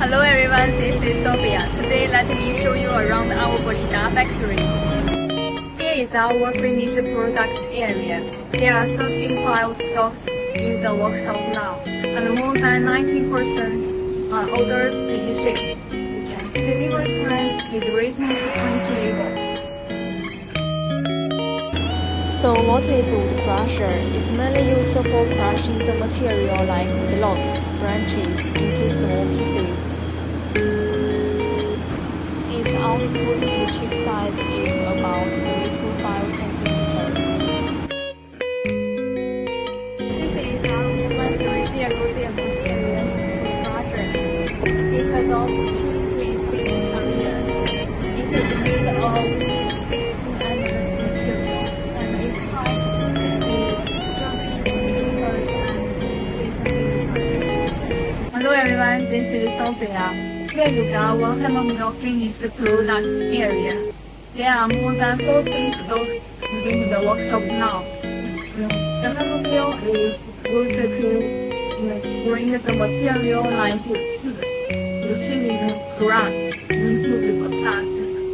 Hello everyone, this is Sophia. Today let me show you around our Bolida factory. Here is our finished product area. There are 13 file stocks in the workshop now, and more than 90% are orders to be shipped. The delivery time is reasonably 20 So what is wood crusher? It's mainly used for crushing the material like wood logs, branches into small pieces. Its output wood chip size is about 3 to 5 centimeters. This is our 1300 series wood crusher. It adopts cheap clean fit carrier. It is made of 16 element material, and its height is 30 centimeters and 60 centimeters. Hello everyone, this is Sophia. Here is our hammer mill finished products area. There are more than 14 stocks within the workshop now. The hammer mill is used to bring the material like tubes, receiving grass into the plant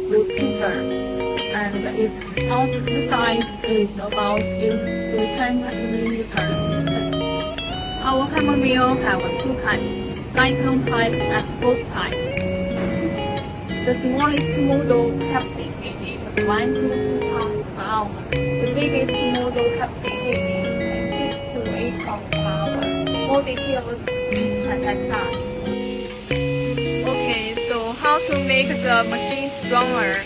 repeater, and its output size is about 8 to 10 millimeters. Our hammer mill has two types, cyclone type and force type. The smallest model capacity is 1 to 2 tons per hour. The biggest model capacity is 6 to 8 tons per hour. More details please contact us. Okay, so how to make the machine stronger?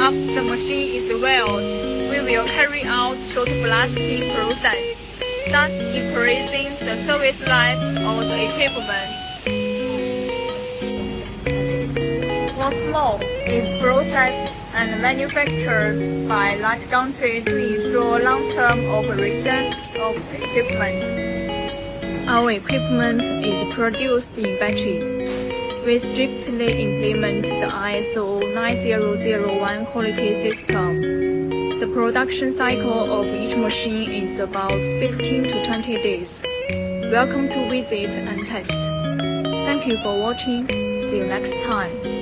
After the machine is welded, we will carry out short blasting process. Start increasing the service life of the equipment. What's more, is processed and manufactured by large countries to ensure long-term operation of the equipment. Our equipment is produced in batches. We strictly implement the ISO 9001 quality system. The production cycle of each machine is about 15 to 20 days. Welcome to visit and test. Thank you for watching. See you next time.